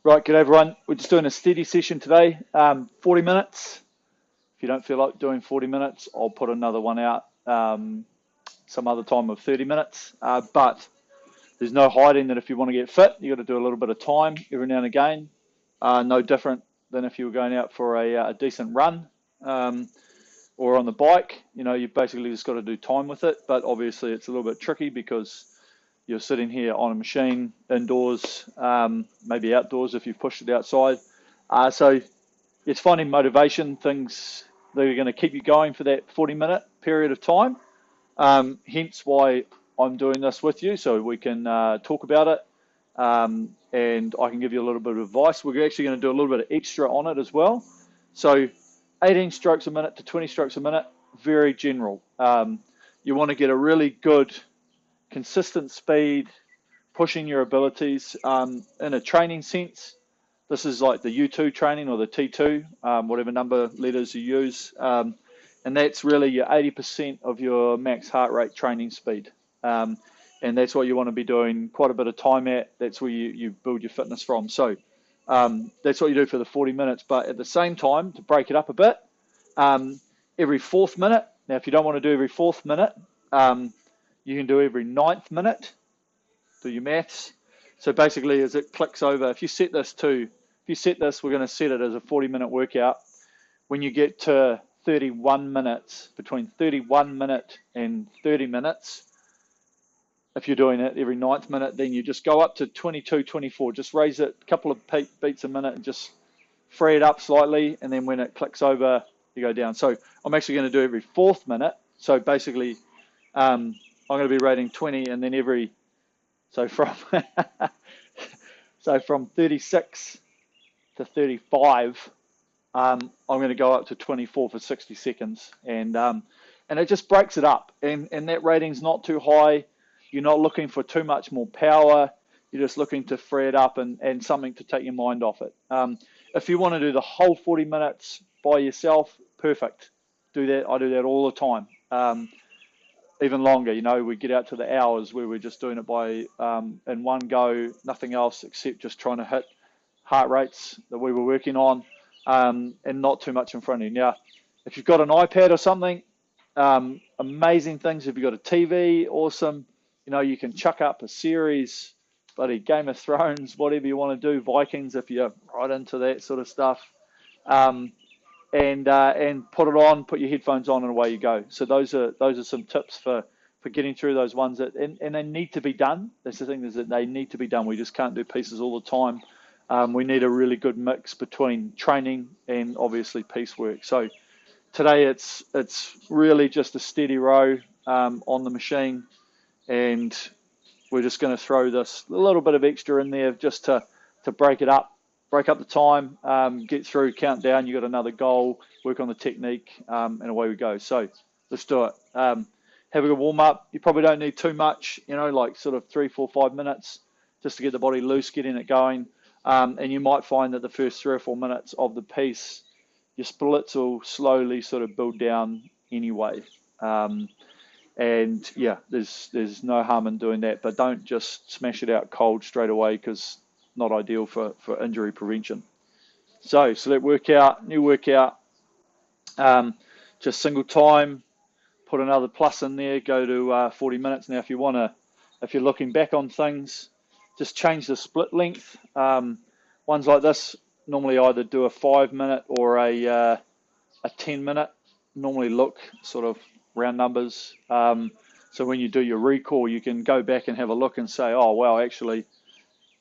Right, good everyone. We're just doing a steady session today, 40 minutes. If you don't feel like doing 40 minutes, I'll put another one out some other time of 30 minutes. But there's no hiding that if you want to get fit, you got to do a little bit of time every now and again. No different than if you were going out for a decent run or on the bike. You basically just got to do time with it. But obviously, it's a little bit tricky because you're sitting here on a machine indoors, maybe outdoors if you've pushed it outside. So it's finding motivation, things that are going to keep you going for that 40-minute period of time. Hence why I'm doing this with you, so we can talk about it, and I can give you a little bit of advice. We're actually going to do a little bit of extra on it as well. So 18 strokes a minute to 20 strokes a minute, very general. You want to get a really good consistent speed, pushing your abilities in a training sense. This is like the U2 training or the T2, whatever number letters you use. And that's really your 80% of your max heart rate training speed. And that's what you want to be doing quite a bit of time at. That's where you build your fitness from. So that's what you do for the 40 minutes. But at the same time, to break it up a bit, every fourth minute. Now, if you don't want to do every fourth minute, you can do every ninth minute. Do your maths. So basically, as it clicks over, if you set this, we're going to set it as a 40-minute workout. When you get to 31 minutes, between 31 minute and 30 minutes, if you're doing it every ninth minute, then you just go up to 22, 24. Just raise it a couple of beats a minute and just free it up slightly. And then when it clicks over, you go down. So I'm actually going to do every fourth minute. So basically, I'm going to be rating 20, and then so from 36 to 35, I'm going to go up to 24 for 60 seconds, and it just breaks it up, and that rating's not too high. You're not looking for too much more power. You're just looking to free it up and something to take your mind off it. If you want to do the whole 40 minutes by yourself, perfect. Do that. I do that all the time. Even longer, we get out to the hours where we're just doing it by in one go, nothing else except just trying to hit heart rates that we were working on, and not too much in front of you. Now, if you've got an iPad or something, amazing things. If you've got a TV, awesome. You can chuck up a series, bloody Game of Thrones, whatever you want to do, Vikings, if you're right into that sort of stuff. And put it on, put your headphones on, and away you go. So those are some tips for getting through those ones and they need to be done. That's the thing, is that they need to be done. We just can't do pieces all the time. We need a really good mix between training and obviously piecework. So today it's really just a steady row on the machine, and we're just going to throw this a little bit of extra in there just to break it up. Break up the time, get through, count down, you got another goal, work on the technique, and away we go. So let's do it. Have a good warm up. You probably don't need too much, like sort of 3, 4, 5 minutes just to get the body loose, getting it going. And you might find that the first 3 or 4 minutes of the piece, your splits will slowly sort of build down anyway. And yeah, there's no harm in doing that, but don't just smash it out cold straight away, because not ideal for injury prevention. So select workout, new workout, just single time, put another plus in there, go to 40 minutes. Now, if you're looking back on things, just change the split length. Ones like this normally either do a 5-minute or a 10-minute. Normally look sort of round numbers. So when you do your recall, you can go back and have a look and say, oh, wow, actually,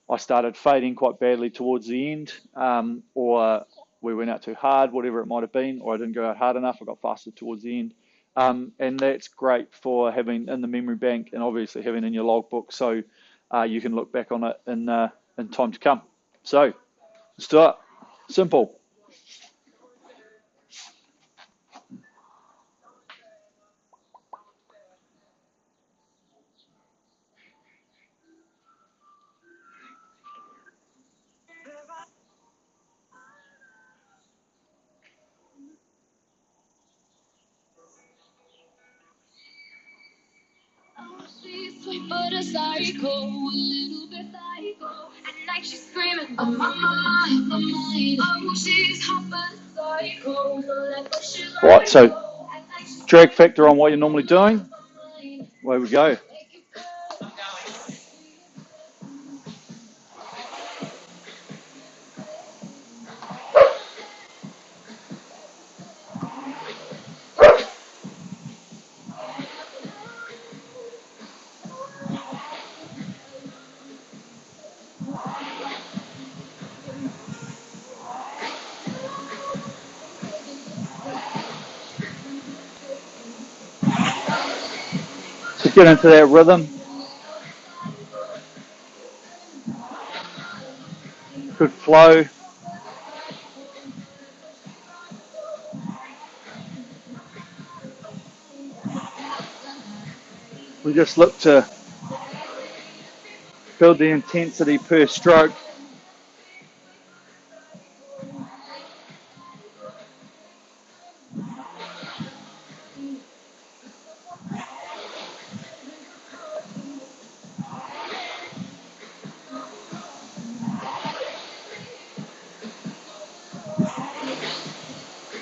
I started fading quite badly towards the end, or we went out too hard, whatever it might have been, or I didn't go out hard enough, I got faster towards the end. And that's great for having in the memory bank, and obviously having in your logbook, so you can look back on it in time to come. So let's do it. Simple. Sweet but a psycho, a little bit psycho. And Right, so drag factor on what you're normally doing. Away we go. To get into that rhythm. Good flow. We just look to build the intensity per stroke.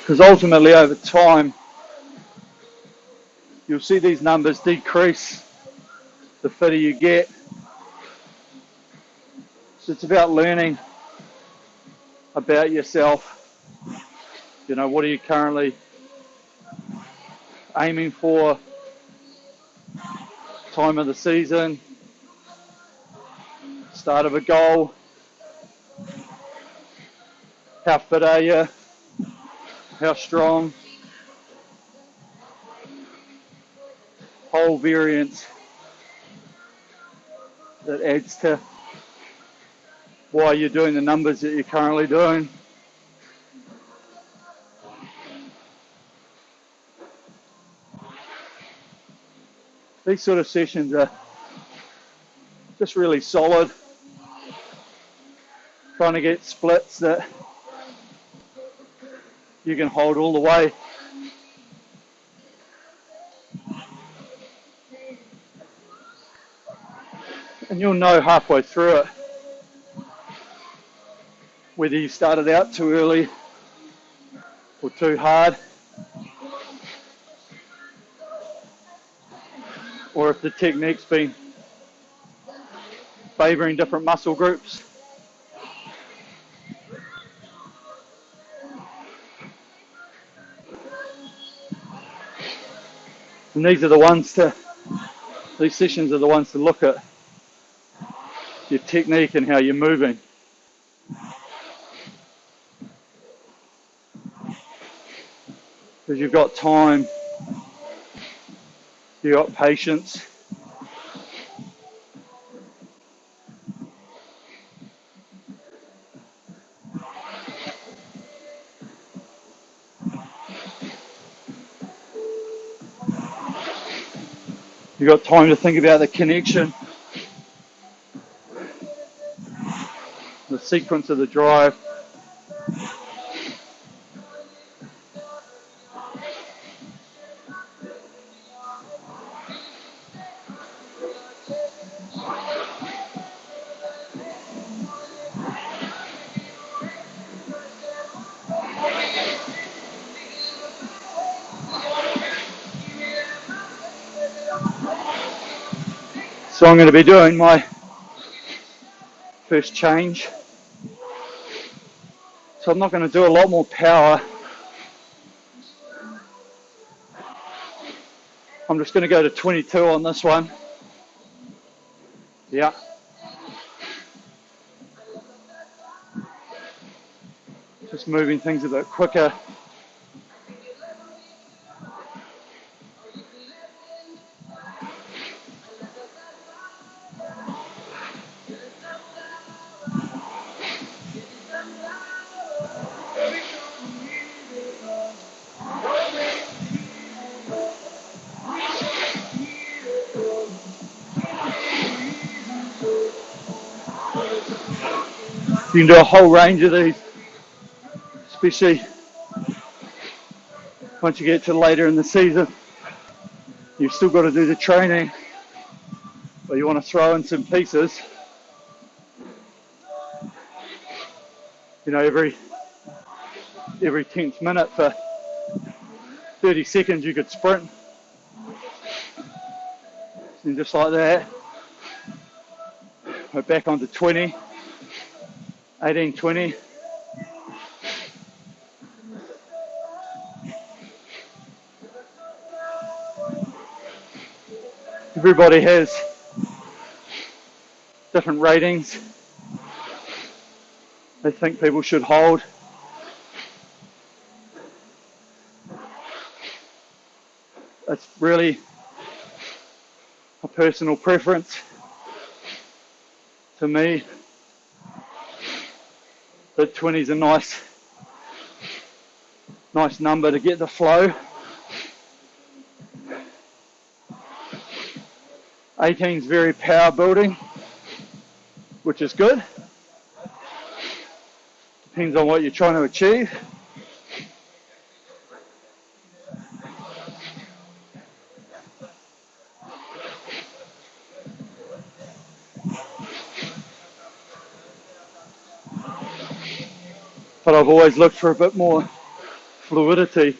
Because ultimately over time, you'll see these numbers decrease the fitter you get. So it's about learning about yourself. You know, what are you currently aiming for? Time of the season, start of a goal. How fit are you? How strong? Whole variance that adds to why you're doing the numbers that you're currently doing. These sort of sessions are just really solid. Trying to get splits that you can hold all the way. And you'll know halfway through it whether you started out too early or too hard, or if the technique's been favouring different muscle groups. And these sessions are the ones to look at your technique and how you're moving. Because you've got time, you've got patience. You've got time to think about the connection, the sequence of the drive. So I'm going to be doing my first change. So I'm not going to do a lot more power. I'm just going to go to 22 on this one. Yeah. Just moving things a bit quicker. You can do a whole range of these, especially once you get to later in the season. You've still got to do the training, but you want to throw in some pieces. you know, every 10th minute for 30 seconds you could sprint. And just like that, we're back onto 20, 18, 20. Everybody has different ratings they think people should hold. It's really a personal preference. To me, but 20 is a nice number to get the flow. 18 is very power building, which is good. Depends on what you're trying to achieve. But I've always looked for a bit more fluidity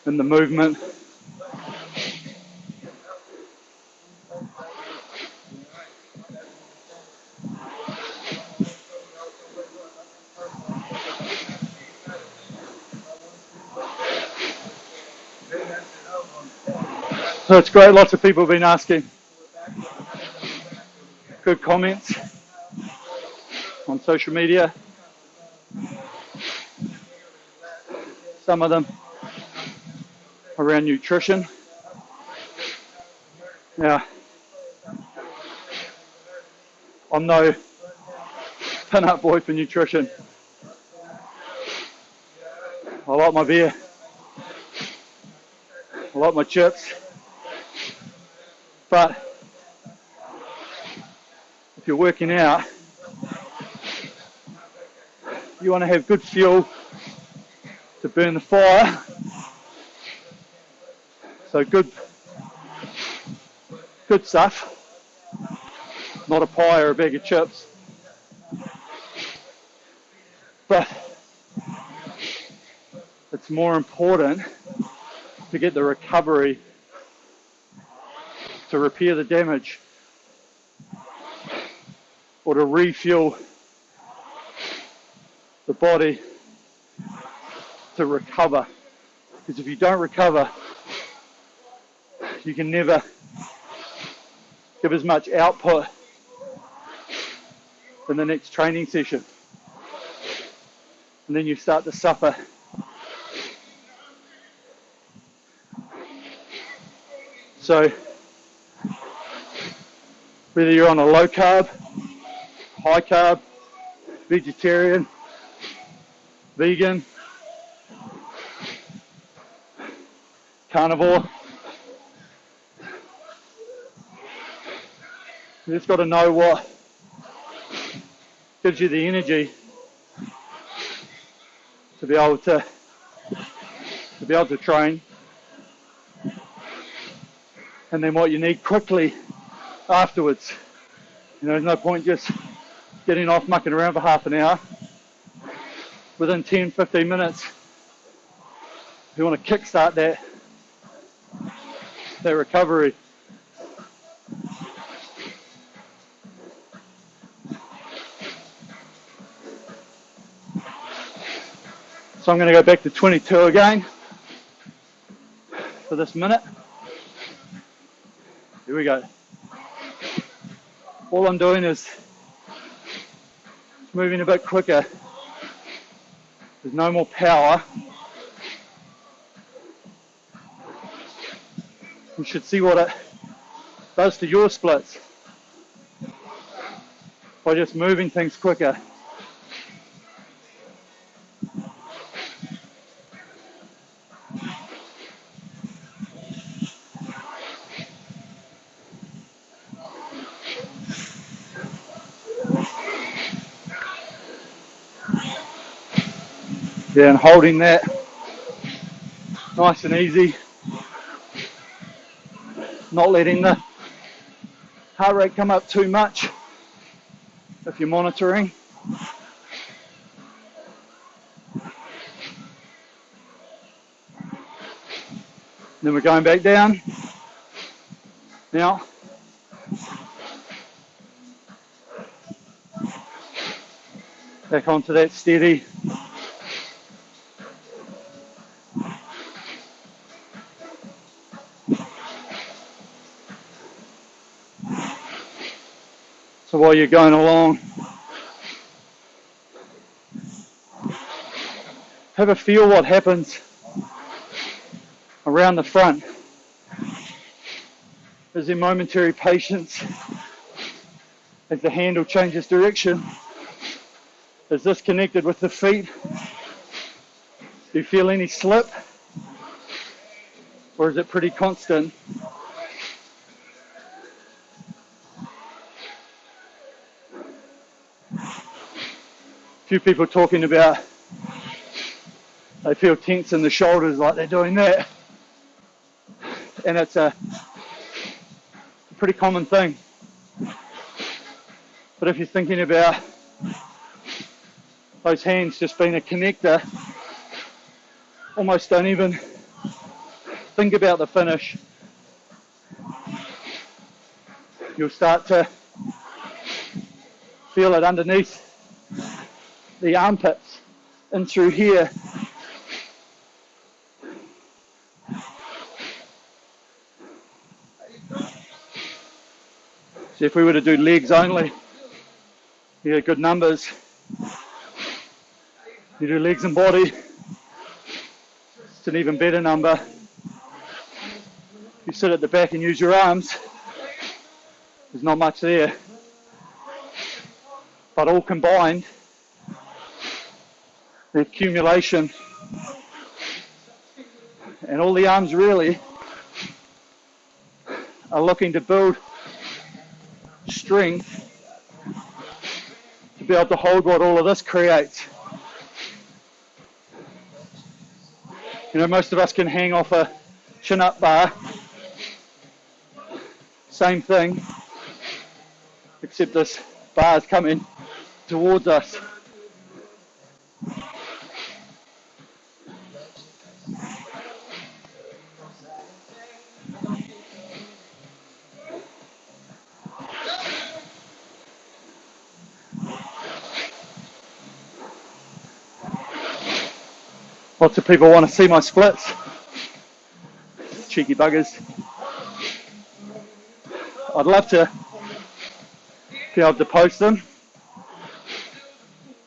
in the movement. So it's great, lots of people have been asking. Good comments on social media. Some of them around nutrition. Now, I'm no pin-up boy for nutrition. I like my beer. I like my chips. But if you're working out, you want to have good fuel to burn the fire. So good stuff, not a pie or a bag of chips. But it's more important to get the recovery, to repair the damage, or to refuel the body to recover. Because if you don't recover, you can never give as much output in the next training session. And then you start to suffer. So whether you're on a low carb, high carb, vegetarian, vegan, carnivore, you just got to know what gives you the energy to be able to train, and then what you need quickly afterwards. You know, there's no point just getting off mucking around for half an hour. Within 10-15 minutes, you want to kickstart that recovery. So I'm going to go back to 22 again for this minute. Here we go. All I'm doing is moving a bit quicker. There's no more power. You should see what it does to your splits by just moving things quicker. Yeah, and holding that nice and easy, not letting the heart rate come up too much. if you're monitoring. Then we're going back down. Now, back onto that steady. So while you're going along, have a feel what happens around the front. Is there momentary patience as the handle changes direction? Is this connected with the feet? Do you feel any slip? Or is it pretty constant? A few people talking about they feel tense in the shoulders like they're doing that. And it's a pretty common thing. But if you're thinking about those hands just being a connector, almost don't even think about the finish. You'll start to feel it underneath the armpits and through here. So if we were to do legs only, you get good numbers. You do legs and body, it's an even better number. You sit at the back and use your arms, there's not much there. But all combined, the accumulation, and all the arms really are looking to build strength to be able to hold what all of this creates. You know, most of us can hang off a chin-up bar. Same thing, except this bar is coming towards us. Lots of people want to see my splits. Cheeky buggers. I'd love to be able to post them.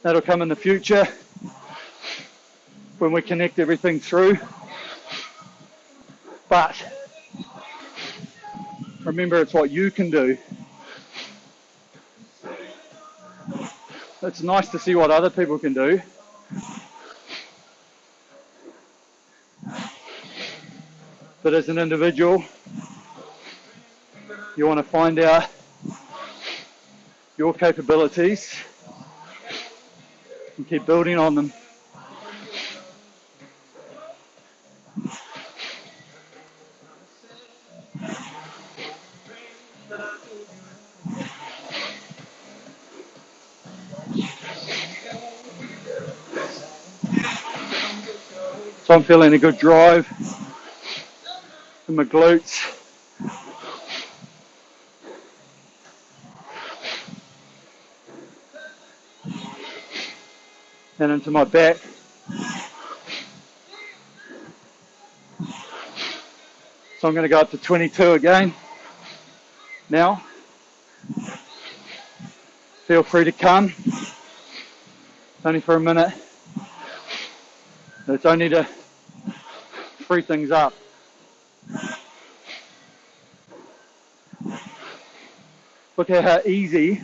That'll come in the future when we connect everything through. But remember, it's what you can do. It's nice to see what other people can do. But as an individual, you want to find out your capabilities and keep building on them. So I'm feeling a good drive in my glutes. And into my back. So I'm going to go up to 22 again. Now, feel free to come. Only for a minute. It's only to free things up. Look at how easy you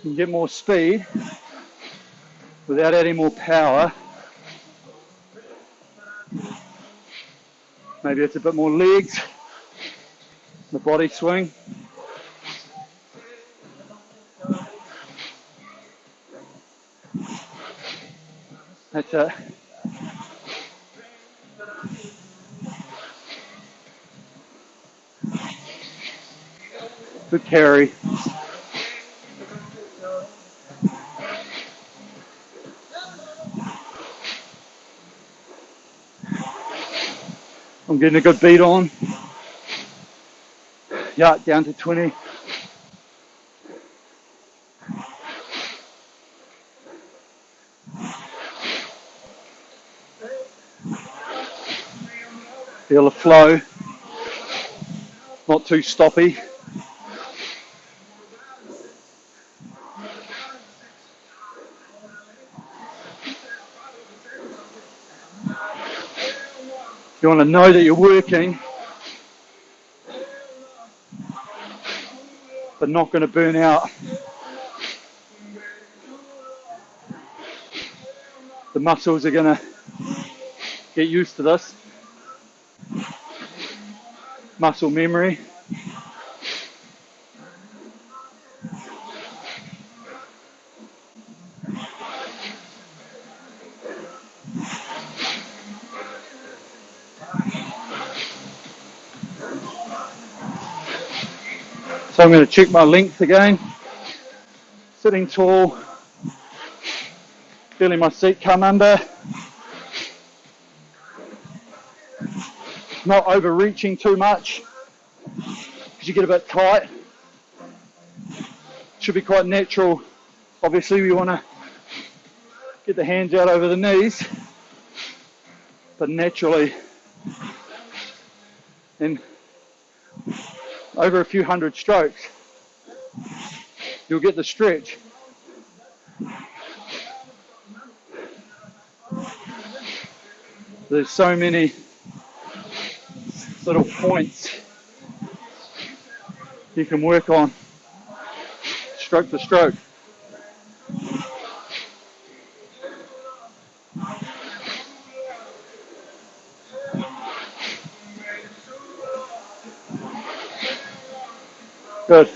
can get more speed without adding more power. Maybe it's a bit more legs, the body swing. That's it. Good carry. I'm getting a good beat on. Yeah, down to 20. Feel the flow, not too stoppy. You want to know that you're working, but not going to burn out. The muscles are going to get used to this. Muscle memory. So I'm going to check my length again. Sitting tall, feeling my seat come under. Not overreaching too much because you get a bit tight. Should be quite natural. Obviously we want to get the hands out over the knees, but naturally, in over a few hundred strokes, you'll get the stretch. There's so many little points you can work on, stroke for stroke. Good.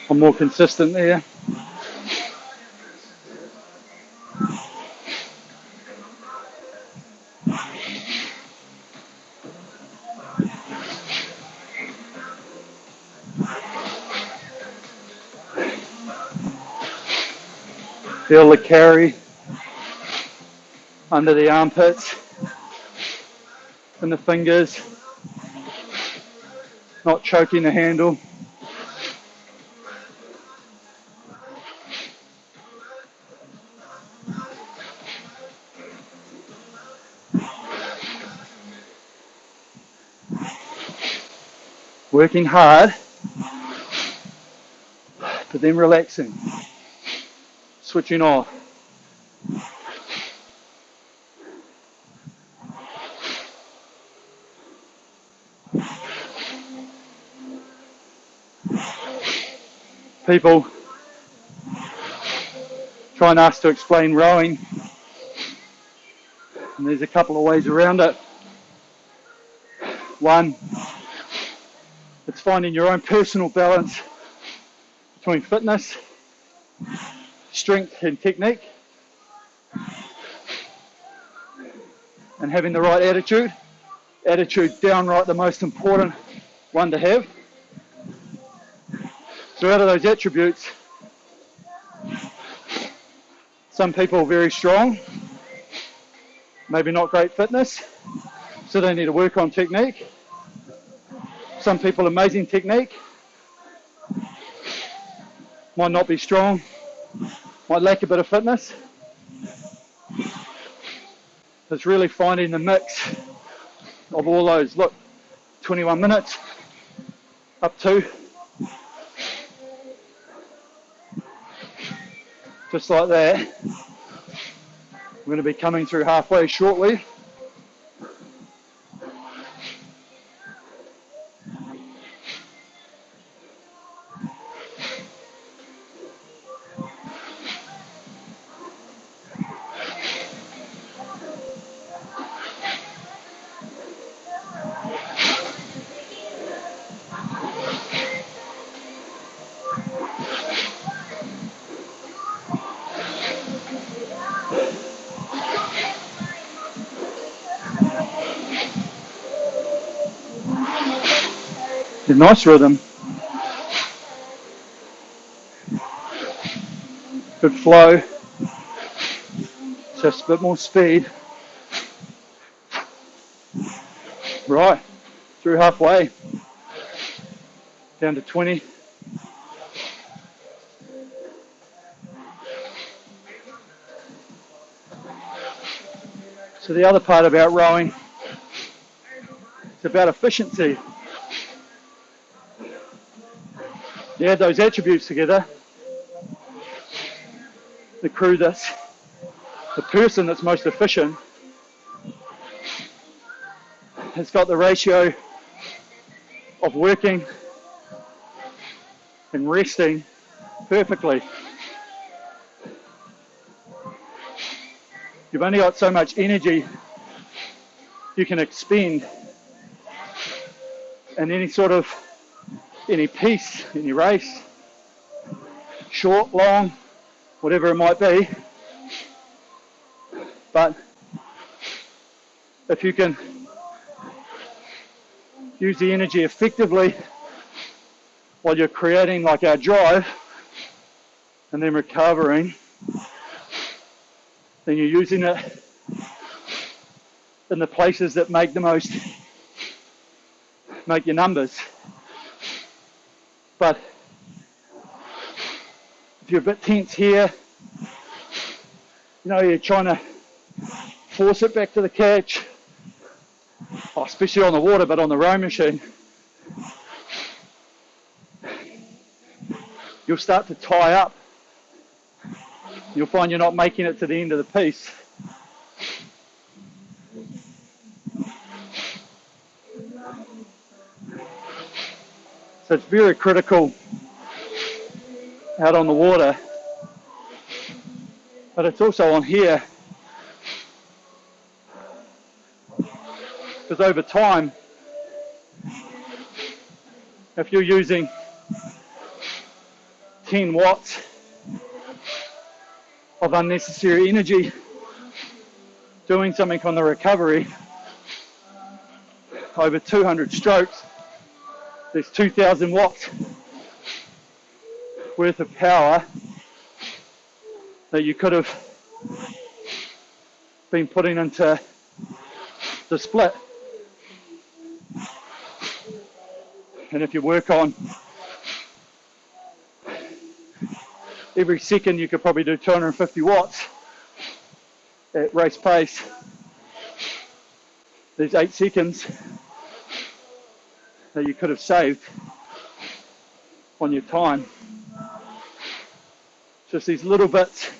I'm more consistent there. Feel the carry under the armpits and the fingers, not choking the handle. Working hard, but then relaxing, switching off. People try and ask to explain rowing, and there's a couple of ways around it. One, it's finding your own personal balance between fitness, strength and technique, and having the right attitude. Attitude, downright the most important one to have. So out of those attributes, some people are very strong, maybe not great fitness, so they need to work on technique. Some people, amazing technique, might not be strong, might lack a bit of fitness. It's really finding the mix of all those. Look, 21 minutes, up to. Just like that. We're going to be coming through halfway shortly. A nice rhythm. good flow, just a bit more speed. Right, through halfway, down to 20. So the other part about rowing, it's about efficiency. You add those attributes together, the person that's most efficient has got the ratio of working and resting perfectly. You've only got so much energy you can expend in any piece, any race, short, long, whatever it might be. But if you can use the energy effectively while you're creating like our drive and then recovering, then you're using it in the places that make your numbers. But if you're a bit tense here, you're trying to force it back to the catch, especially on the water, but on the rowing machine, you'll start to tie up. You'll find you're not making it to the end of the piece. So it's very critical out on the water, but it's also on here, because over time, if you're using 10 watts of unnecessary energy doing something on the recovery, over 200 strokes, there's 2,000 watts worth of power that you could have been putting into the split. And if you work on every second, you could probably do 250 watts at race pace. There's 8 seconds that you could have saved on your time. Just these little bits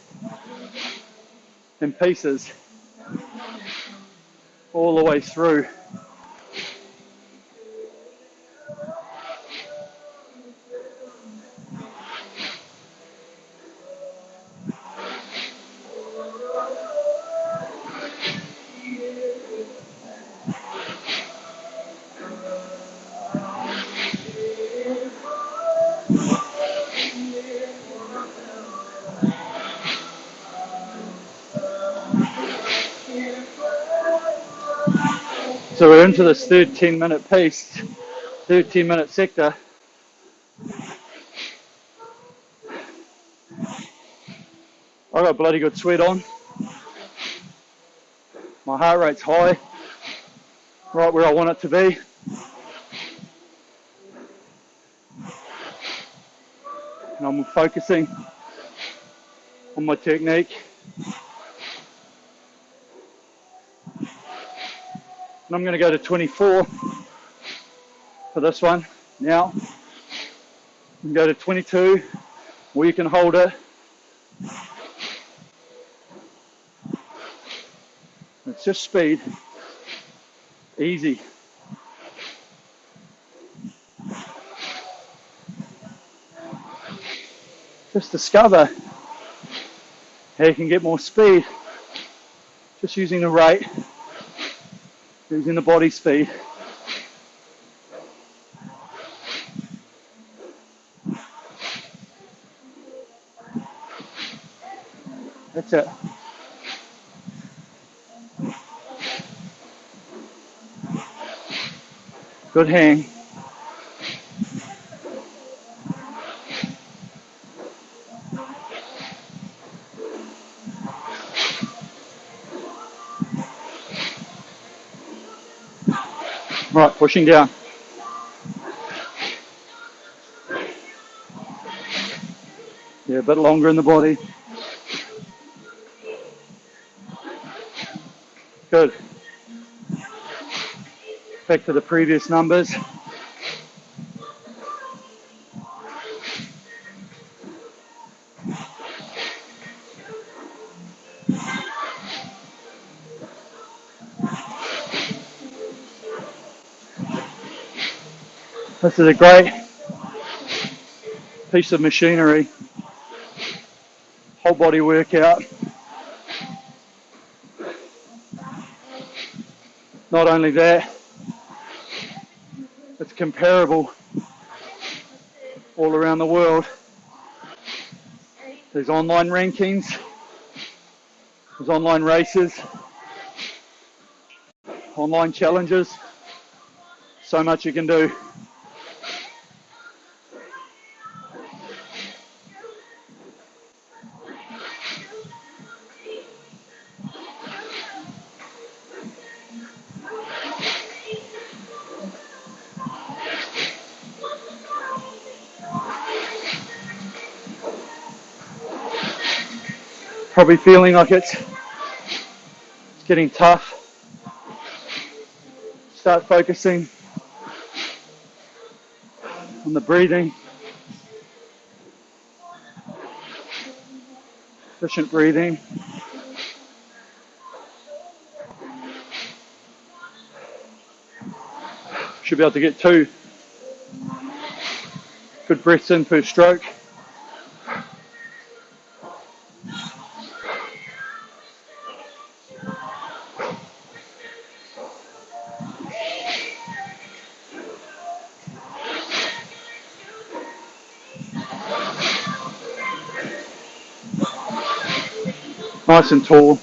and pieces all the way through. So we're into this third 10-minute piece, third 10-minute sector. I got bloody good sweat on. My heart rate's high, right where I want it to be. And I'm focusing on my technique. And I'm going to go to 24 for this one. Now, you can go to 22, or you can hold it. It's just speed, easy. Just discover how you can get more speed just using the rate, using the body speed. That's it. Good hang. Right, pushing down. Yeah, a bit longer in the body. Good. Back to the previous numbers. This is a great piece of machinery. Whole body workout. Not only that, it's comparable all around the world. There's online rankings, there's online races, online challenges. So much you can do. Probably feeling like it's getting tough. Start focusing on the breathing. Efficient breathing. Should be able to get 2 good breaths in per stroke. Nice and tall.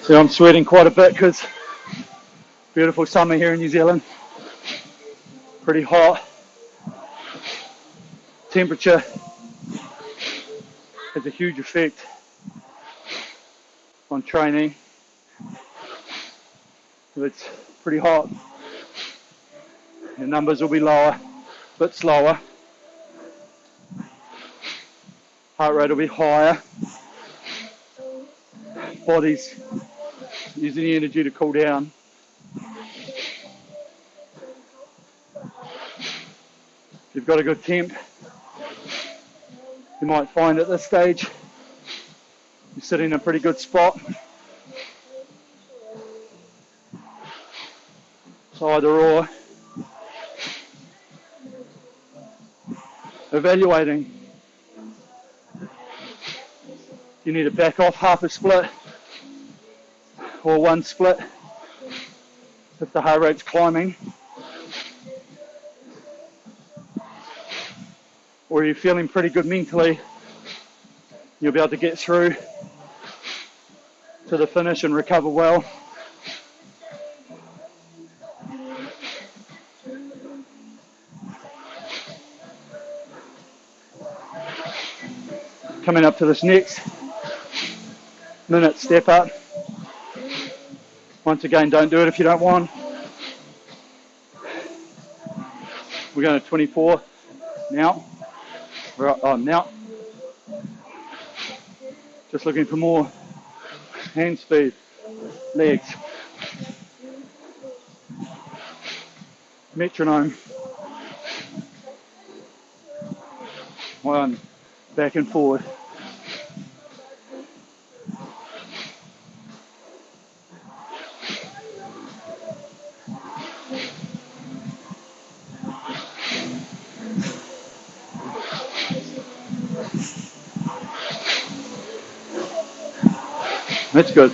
So I'm sweating quite a bit because beautiful summer here in New Zealand. Pretty hot. Temperature has a huge effect on training. If it's pretty hot, your numbers will be lower, a bit slower. Heart rate will be higher. Body's using the energy to cool down. If you've got a good temp, you might find at this stage you're sitting in a pretty good spot. So either or. Evaluating. You need to back off half a split or 1 split if the heart rate's climbing. Or you're feeling pretty good mentally, you'll be able to get through to the finish and recover well. Coming up to this next minute step up. Once again, don't do it if you don't want. We're going to 24 now. Right, now. Just looking for more hand speed, legs. Metronome. 1, back and forward. That's good.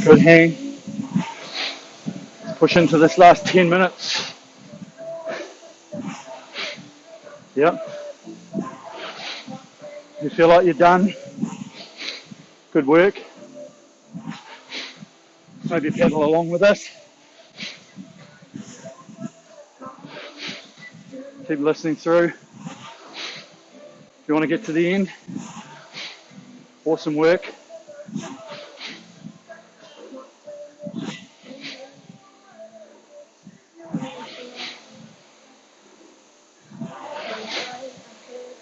Good hang. Let's push into this last 10 minutes. Yep. You feel like you're done? Good work. Maybe pedal along with us. Keep listening through. If you want to get to the end, awesome work.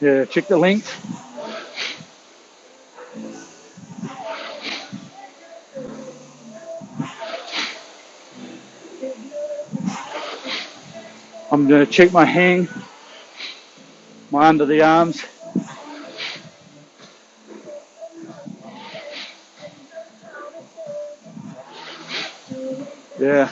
Yeah, check the length. I'm going to check my hang, my under the arms. Yeah.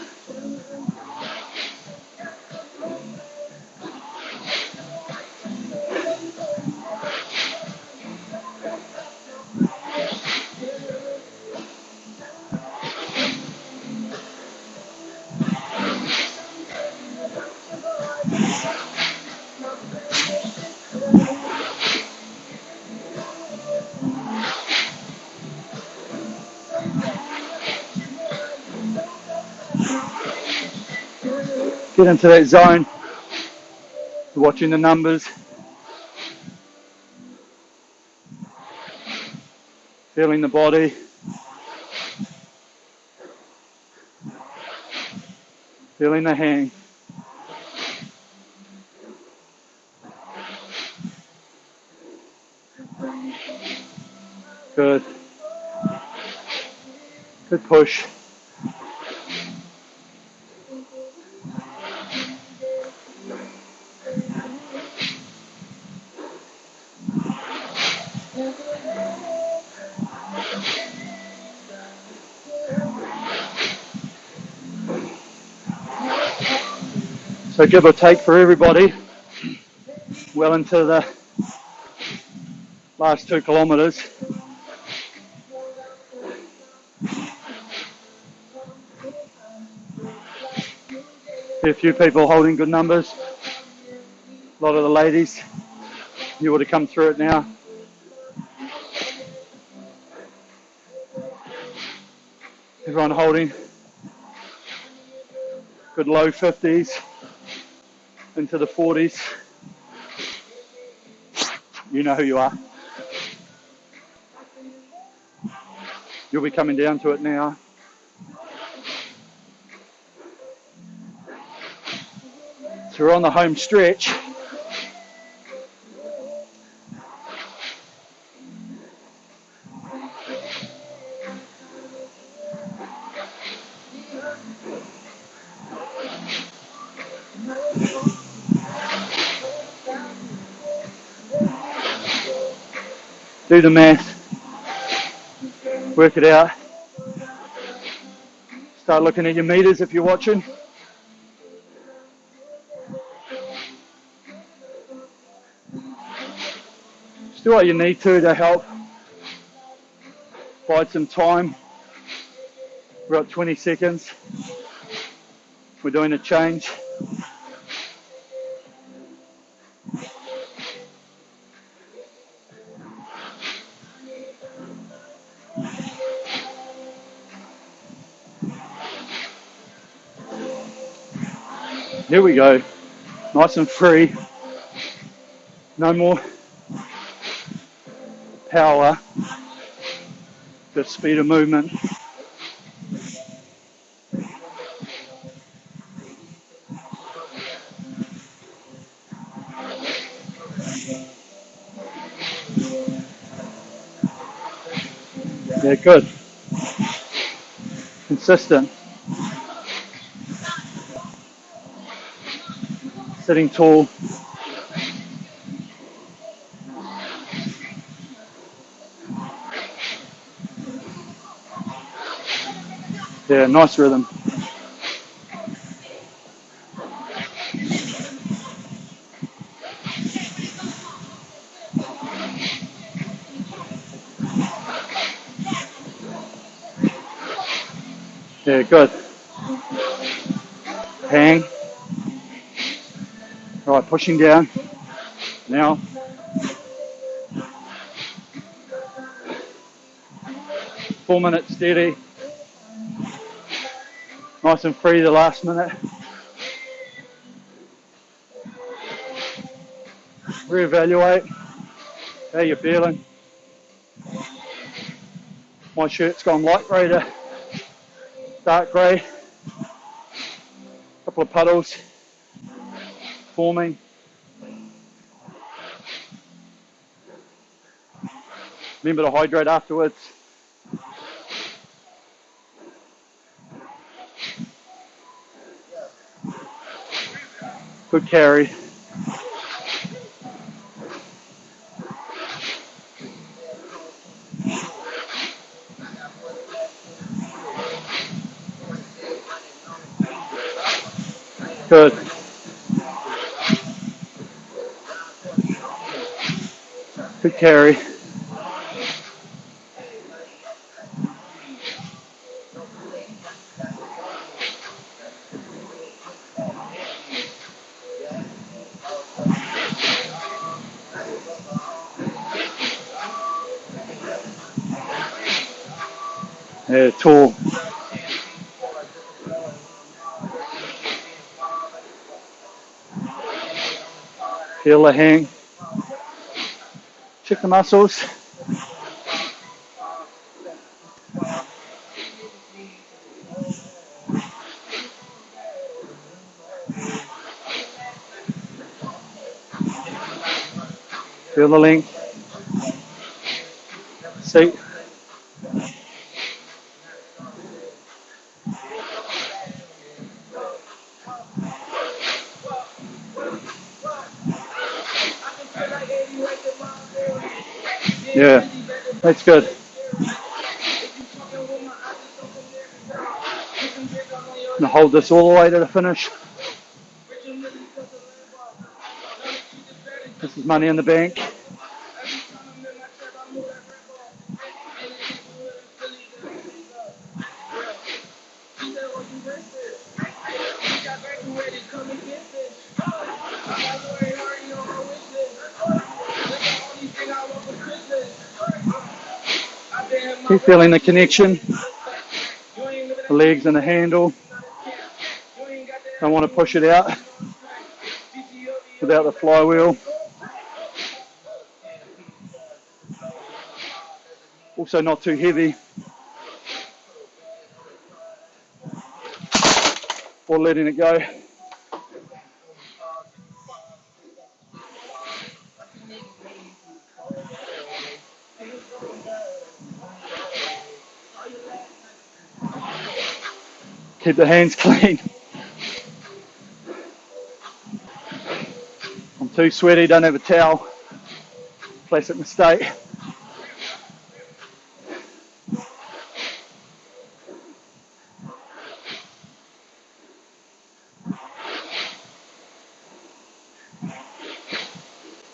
Get into that zone, watching the numbers, feeling the body, feeling the hang. Good. Good push. So give or take for everybody, well into the last 2 kilometres. A few people holding good numbers. A lot of the ladies, you would have come through it now. Everyone holding good low 50s into the 40s. You know who you are. You'll be coming down to it now. So we're on the home stretch. Do the math. Work it out. Start looking at your meters if you're watching. Just do what you need to help. Bide some time. We're at 20 seconds. We're doing a change. Here we go. Nice and free. No more power. Just speed of movement. Yeah, good. Consistent. Sitting tall. Yeah, nice rhythm. Yeah, good. Hang. Right, pushing down. Now, four minutes steady. Nice and free the last minute. Reevaluate how you're feeling. My shirt's gone light grey to dark grey. Couple of puddles forming. Remember to hydrate afterwards. Good carry. Good. Good carry. Yeah, tall. Feel the hang. Check the muscles. Feel the length. Seat. Yeah, that's good. I'm gonna hold this all the way to the finish. This is money in the bank. Keep feeling the connection, the legs and the handle. Don't want to push it out without the flywheel. Also not too heavy or letting it go. Keep the hands clean. I'm too sweaty, don't have a towel. Classic mistake.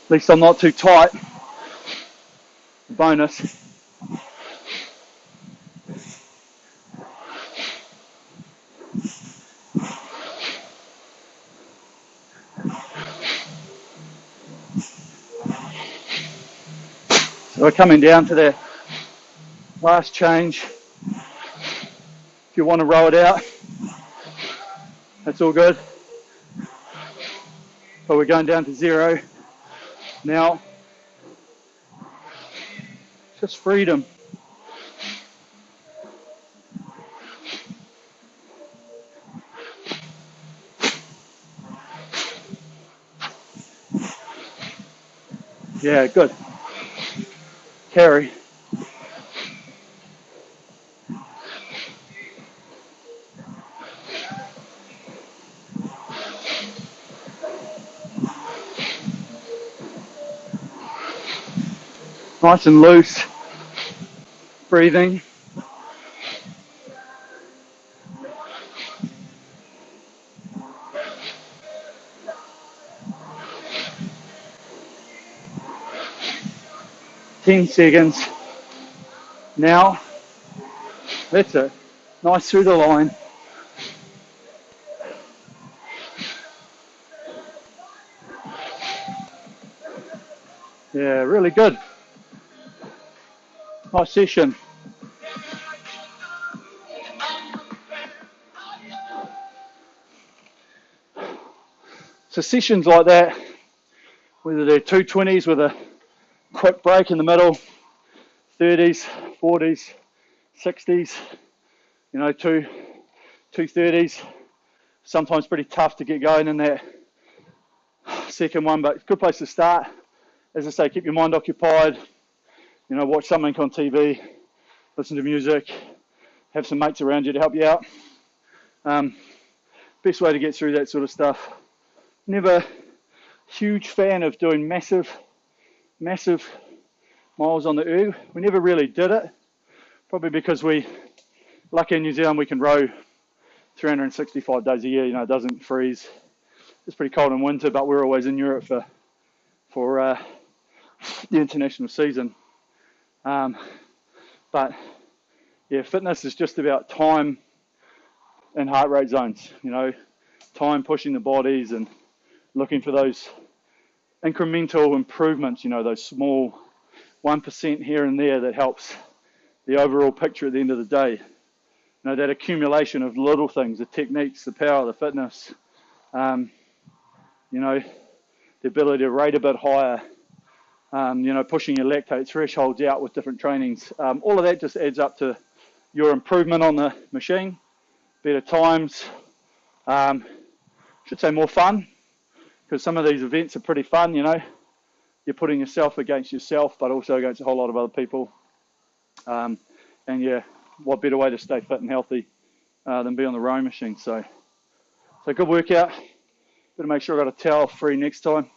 At least I'm not too tight. Bonus. So we're coming down to the last change. If you want to row it out, that's all good. But we're going down to zero. Now, just freedom. Yeah, good. Carry. Nice and loose. Breathing. Ten seconds. Now, that's it. Nice through the line. Yeah, really good. Nice session. So sessions like that, whether they're 220s with a quick break in the middle, 30s, 40s, 60s, you know, 230s, sometimes pretty tough to get going in that second one, but good place to start. As I say, keep your mind occupied, you know, watch something on TV, listen to music, have some mates around you to help you out. Best way to get through that sort of stuff. Never huge fan of doing massive miles on the erg. We never really did it, probably because lucky in New Zealand, we can row 365 days a year. You know, it doesn't freeze. It's pretty cold in winter, but we're always in Europe for the international season. But yeah, fitness is just about time and heart rate zones. You know, time pushing the bodies and looking for those incremental improvements. You know, those small 1% here and there that helps the overall picture at the end of the day. You know, that accumulation of little things, the techniques, the power, the fitness, you know, the ability to rate a bit higher, you know, pushing your lactate thresholds out with different trainings. All of that just adds up to your improvement on the machine, better times, should say more fun, because some of these events are pretty fun, you know. You're putting yourself against yourself, but also against a whole lot of other people. And yeah, what better way to stay fit and healthy than be on the rowing machine. So good workout. Better make sure I got a towel free next time.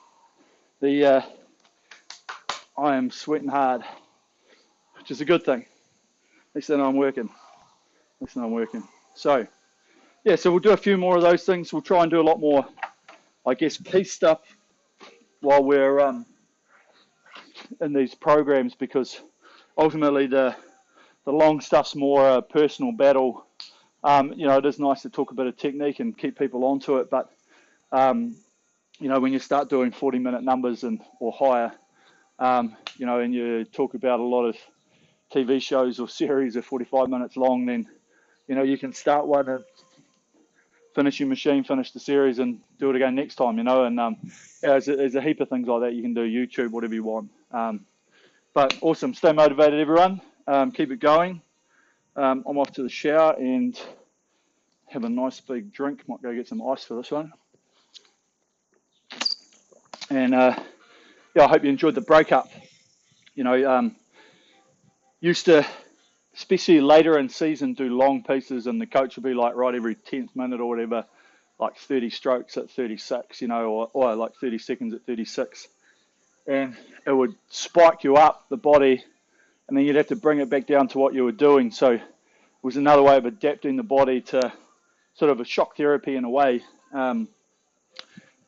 I am sweating hard, which is a good thing. At least then I'm working. So yeah, so we'll do a few more of those things. We'll try and do a lot more, I guess, piece stuff while we're in these programs, because ultimately the long stuff's more a personal battle. You know, it is nice to talk a bit of technique and keep people onto it, but you know, when you start doing 40-minute numbers or higher, you know, and you talk about a lot of TV shows or series are 45 minutes long, then, you know, you can start one and finish your machine, finish the series, and do it again next time, you know. And yeah, there's a heap of things like that you can do, YouTube, whatever you want. But awesome. Stay motivated, everyone. Keep it going. I'm off to the shower and have a nice big drink. Might go get some ice for this one. And yeah, I hope you enjoyed the breakup. You know, used to, especially later in season, do long pieces, and the coach would be like, right, every 10th minute or whatever, like 30 strokes at 36, you know, or like 30 seconds at 36. And it would spike you up, the body, and then you'd have to bring it back down to what you were doing. So it was another way of adapting the body to sort of a shock therapy in a way.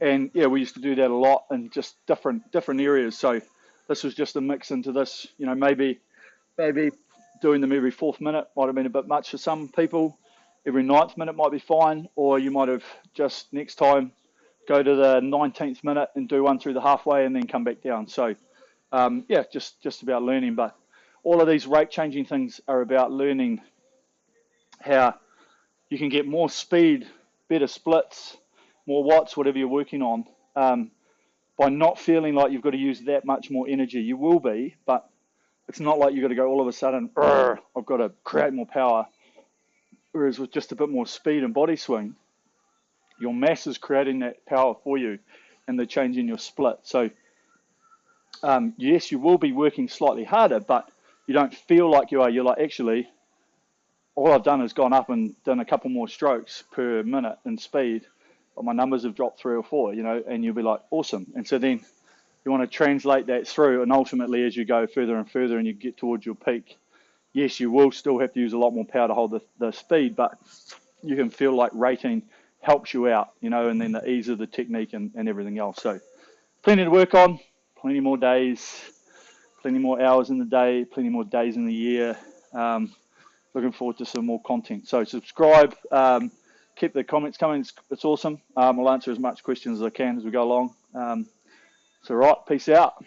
And yeah, we used to do that a lot in just different areas. So this was just a mix into this, you know, maybe doing them every 4th minute might have been a bit much for some people. Every 9th minute might be fine, or you might have just next time go to the 19th minute and do one through the halfway and then come back down. So yeah, just about learning. But all of these rate changing things are about learning how you can get more speed, better splits, more watts, whatever you're working on, by not feeling like you've got to use that much more energy. You will be, but it's not like you've got to go all of a sudden, I've got to create more power. Whereas with just a bit more speed and body swing, your mass is creating that power for you, and they're changing your split. So yes, you will be working slightly harder, but you don't feel like you are. You're like, actually, all I've done is gone up and done a couple more strokes per minute in speed, but my numbers have dropped 3 or 4, you know, and you'll be like, awesome. And so then you want to translate that through, and ultimately as you go further and further and you get towards your peak, yes, you will still have to use a lot more power to hold the speed, but you can feel like rating helps you out, you know, and then the ease of the technique and everything else. So plenty to work on, plenty more days, plenty more hours in the day, plenty more days in the year. Looking forward to some more content. So subscribe, keep the comments coming. It's awesome. I'll answer as much questions as I can as we go along. So right, peace out.